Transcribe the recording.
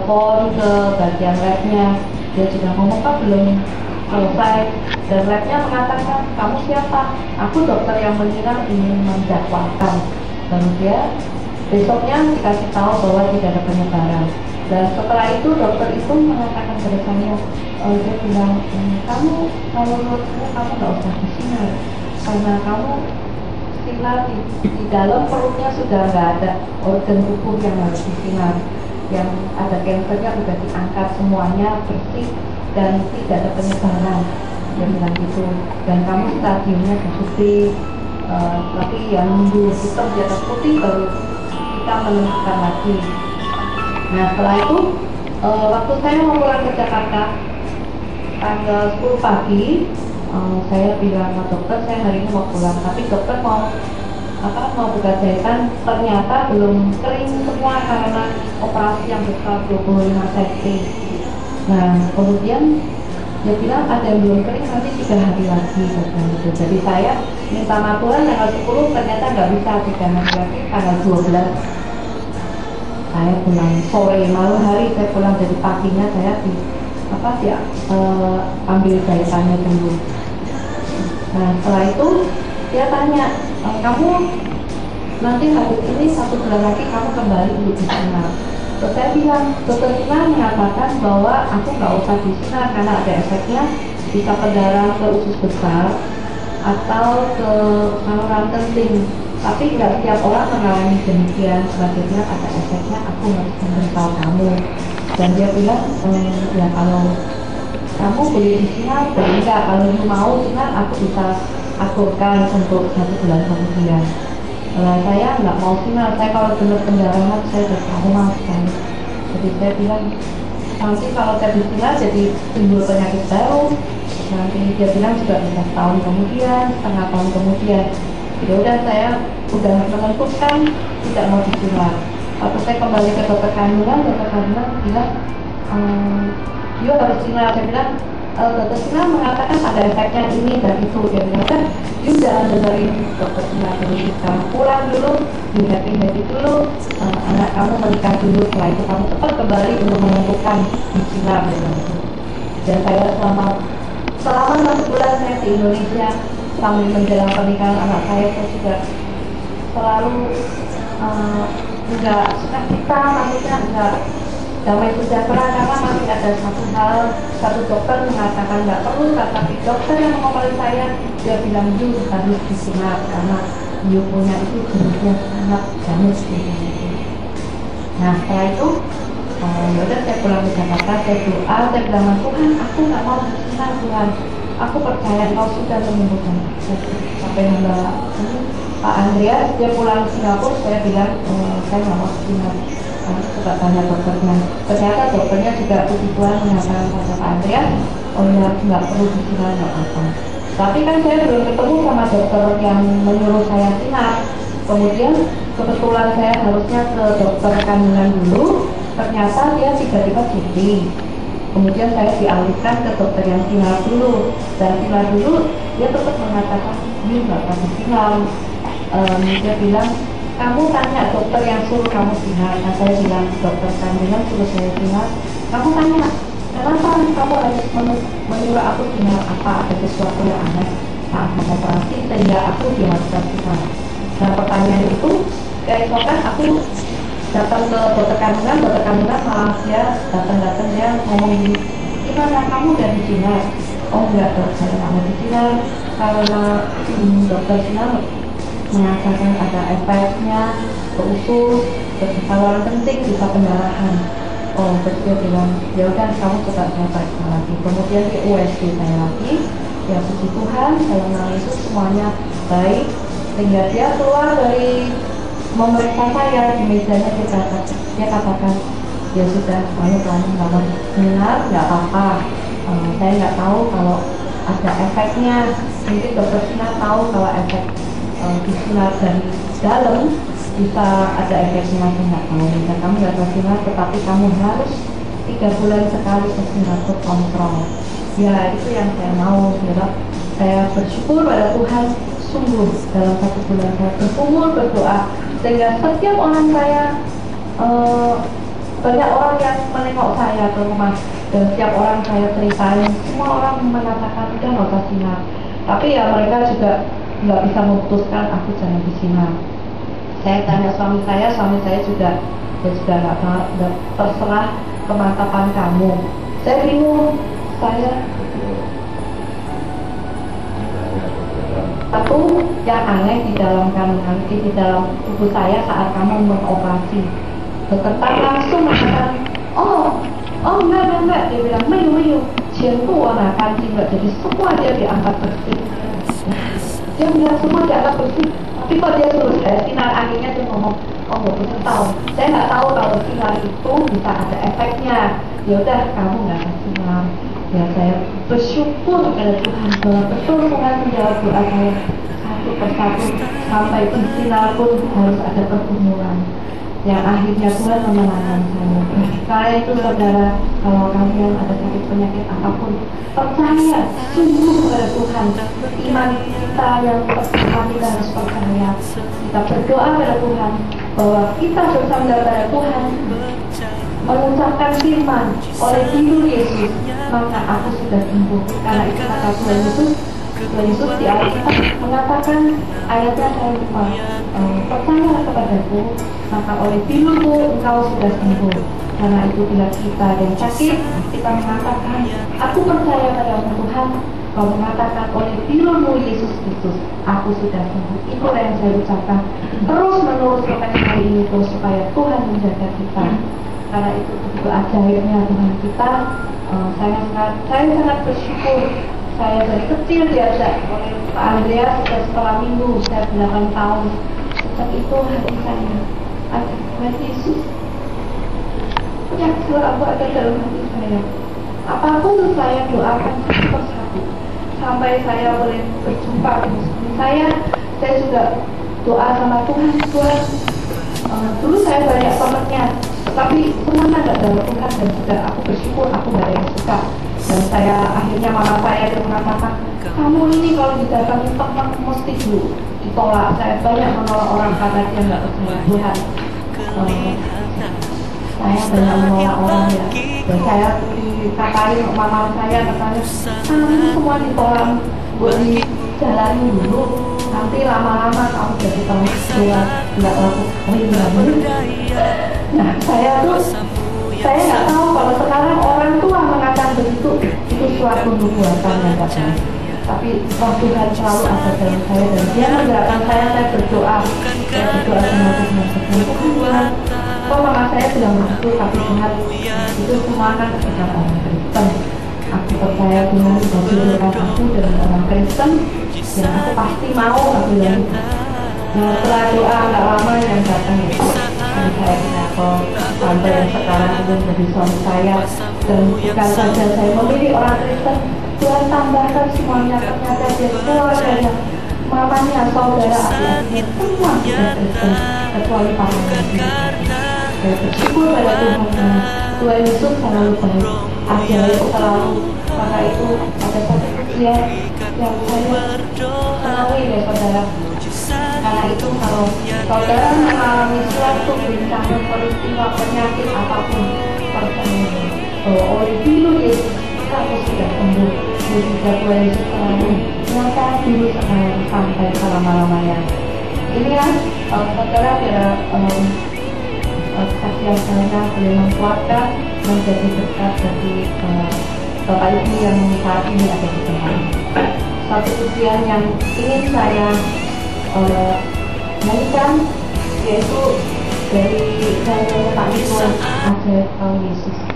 telepon ke bagian labnya, dia sudah ngomong kan belum selesai, dan labnya mengatakan kamu siapa? Aku dokter yang mengira ingin mendakwahkan. Lalu dia besoknya dikasih tahu bahwa tidak ada penyebaran. Dan setelah itu dokter itu mengatakan pada saya, dia bilang, kamu kalau menurutmu kamu nggak usah disinar, karena kamu sinar di dalam perutnya sudah nggak ada organ tubuh yang harus disinar, yang ada kankernya sudah diangkat semuanya bersih dan tidak ada penyebaran, dia bilang gitu. Dan kamu stadiumnya positif, tapi yang nunggu hitam di atas putih baru kita menentukan lagi. Nah setelah itu waktu saya mau pulang ke Jakarta tanggal 10 pagi, saya bilang ke dokter saya hari ini mau pulang, tapi dokter mau buka jahitan, ternyata belum kering semua karena operasi yang besar 25 cm. Nah kemudian dia bilang ada yang belum kering, nanti 3 hari lagi gitu. Jadi saya minta maturan tanggal 10, ternyata nggak bisa 3 hari lagi, tanggal 12 saya pulang sore, malam hari saya pulang, dari paginya saya ambil jahitannya dulu. Nah setelah itu dia tanya, kamu nanti habis ini 1 bulan lagi kamu kembali untuk disinar. Terus saya bilang, dokter Sinar mengatakan bahwa aku nggak usah disinar karena ada efeknya, bisa ke darah, ke usus besar atau ke saluran kencing, tapi nggak setiap orang mengalami demikian. Selanjutnya ada efeknya, aku harus memberitahu kamu. Dan dia bilang, ya kalau kamu boleh disinar, boleh enggak, kalau kamu mau sinar aku bisa aturkan untuk 1 bulan kemudian. Saya nggak mau sinar, saya kalau dengar pendarahan saya udah trauma sekali. Jadi saya bilang, nanti kalau saya disinar jadi timbul penyakit baru. Nanti dia bilang juga bisa setahun kemudian, setengah tahun kemudian. Ya udah, saya udah menentukan tidak mau disinar. Waktu saya kembali ke dokter kandungan bilang, you harus sinar. Saya bilang, dokter Sinar mengatakan ada efeknya ini dan itu. Dia bilang, kan you jangan dengerin dokter Sinar dulu, kamu pulang dulu, you happy dulu, anak kamu menikah dulu, setelah itu kamu cepat kembali untuk menentukan di Sinar. Dan saya selama 1 bulan saya di Indonesia sambil menjelang pernikahan anak saya juga selalu enggak sukacita, maksudnya enggak damai sejahtera, karena masih ada satu dokter mengatakan nggak perlu, tapi dokter yang mengoperi saya, dia bilang you harus disinar karena you punya itu jenisnya sangat ganas gitu. Nah setelah itu yaudah saya pulang ke Jakarta, saya doa, saya bilang, Tuhan aku nggak mau disinar Tuhan, aku percaya Engkau sudah menyembuhkan aku. Sampai Pak Andreas dia pulang ke Singapura, saya bilang saya nggak mau disinar. Coba tanya dokternya, ternyata dokternya juga puji Tuhan mengatakan pada Pak Andreas, oh ya nggak perlu disinar, nggak apa-apa. Tapi kan saya belum ketemu sama dokter yang menyuruh saya sinar. Kemudian kebetulan saya harusnya ke dokter kandungan dulu, ternyata dia tiba-tiba cuti. Kemudian saya dialihkan ke dokter yang sinar dulu, dan sinar dulu dia tetap mengatakan ini nggak perlu sinar. Dia bilang, kamu tanya dokter yang suruh kamu sinar. Nah saya bilang, dokter kandungan suruh saya sinar. Kamu tanya, kenapa kamu harus menyuruh aku sinar? Apa ada sesuatu yang aneh saat mau operasi sehingga aku diharuskan sinar? Nah pertanyaan itu keesokan aku datang ke dokter kandungan malah dia datang dia ngomong gini, gimana kamu udah disinar? Oh enggak dok, saya nggak mau disinar karena dokter sinar mengatakan ada efeknya ke usus, ke saluran kencing, bisa pendarahan. Oh terus dia bilang, ya udah kamu coba saya periksa lagi. Kemudian di USG saya lagi, ya puji Tuhan saya itu semuanya baik, sehingga dia keluar dari memeriksa saya di mejanya, dia katakan ya sudah, kamu kalau sinar nggak apa-apa, saya nggak tahu kalau ada efeknya, mungkin dokter Sinar tahu kalau efek disinar dari dalam bisa ada efeknya, saya nggak tahu. Dan kamu nggak tahu sinar, tetapi kamu harus 3 bulan sekali ke sinar kontrol. Ya itu yang saya mau. Saya bersyukur pada Tuhan, sungguh dalam 1 bulan saya berkumul berdoa, sehingga setiap orang saya banyak orang yang menengok saya ke rumah, dan setiap orang saya ceritain, semua orang mengatakan udah nggak usah sinar. Tapi ya mereka juga nggak bisa memutuskan aku jangan disinar. Saya tanya suami saya juga nggak terserah kemantapan kamu. Saya bingung, saya satu yang aneh di dalam kandungan di dalam tubuh saya saat kamu mengoperasi, dokter langsung mengatakan, oh enggak, dia bilang mayu, cienku warna kancing, jadi semua dia diangkat bersih. Dia bilang semua diangkat bersih, tapi kok dia suruh saya sinar, akhirnya dia ngomong, oh nggak bisa tahu, saya nggak tahu kalau sinar itu bisa ada efeknya. Ya udah, kamu nggak ada sinar. Ya saya bersyukur kepada Tuhan bahwa betul Tuhan menjawab doa saya satu persatu, sampai sinar pun harus ada pergumulan yang akhirnya Tuhan memenangkan saya. Karena itu saudara, kalau kalian ada sakit penyakit apapun, percaya sungguh kepada Tuhan. Iman kita yang pertama, kita harus percaya. Kita berdoa kepada Tuhan bahwa kita bersandar pada Tuhan, mengucapkan firman, oleh tidur Yesus maka aku sudah sembuh. Karena itu kata Tuhan Yesus di Alkitab mengatakan, ayatnya saya lupa, percayalah kepadaku maka oleh firman-Mu engkau sudah sembuh. Karena itu bila kita yang sakit, kita mengatakan, aku percaya padamu Tuhan, kau mengatakan oleh firman-Mu Yesus Kristus aku sudah sembuh. Itulah yang saya ucapkan terus menerus sampai hari ini, supaya Tuhan menjaga kita. Karena itu begitu ajaibnya Tuhan kita. Saya sangat bersyukur. Saya dari kecil diajak oleh Pak Andreas sejak sekolah minggu, saya 8 tahun. Sejak itu hati saya ada Tuhan Yesus. Penyakit aku ada dalam hati saya. Apapun saya doakan satu persatu sampai saya boleh berjumpa dengan suami saya juga doa sama Tuhan. Dulu saya banyak komennya, tapi semuanya nggak dalam Tuhan, dan juga aku bersyukur aku nggak ada yang suka. Dan saya akhirnya mama saya itu mengatakan, kamu ini kalau didatangi teman mesti ditolak. Saya banyak menolak orang karena dia nggak percaya Tuhan. Saya banyak menolak orang ya, dan saya dikatain mama saya, katanya kamu semua ditolak, buat dijalani dulu, nanti lama-lama kamu jadi tahu Tuhan nggak laku. Nah saya nggak tahu kalau sekarang orang tua mengatakan begitu, itu suatu nubuatan yang tak benar. Tapi Roh Tuhan selalu ada dalam saya, dan dia menggerakkan saya berdoa sama Tuhan. Kok mama saya bilang begitu, tapi Tuhan itu semua kan ketika orang Kristen. Aku percaya Tuhan menjodohkan aku dengan orang Kristen, dan aku pasti mau aku bilang. Nah setelah doa nggak lama yang datang itu, dan saya menyapa sampai yang sekarang itu menjadi suami saya. Dan bukan saja saya memilih orang Kristen, Tuhan tambahkan semuanya, ternyata dia keluarganya, mamanya, saudara, adik-adiknya, semua sudah Kristen kecuali pamannya. Saya bersyukur pada Tuhan. Tuhan Yesus selalu baik, ajaib selalu. Karena itu ada satu ujian yang saya senangi ya saudara. Karena itu kalau saudara mengalami suatu bencana, peristiwa, penyakit apapun, percaya bahwa oleh firman Yesus kamu sudah sembuh. Juga Tuhan Yesus selalu nyata dulu sekarang sampai selama-lamanya. Inilah saudara biar kesaksian saya boleh membuatkan menjadi berkat bagi Bapak Ibu yang saat ini ada di tempat. Satu ujian yang ingin saya nyanyikan yaitu dari Pak Ibu ajaib Yesus.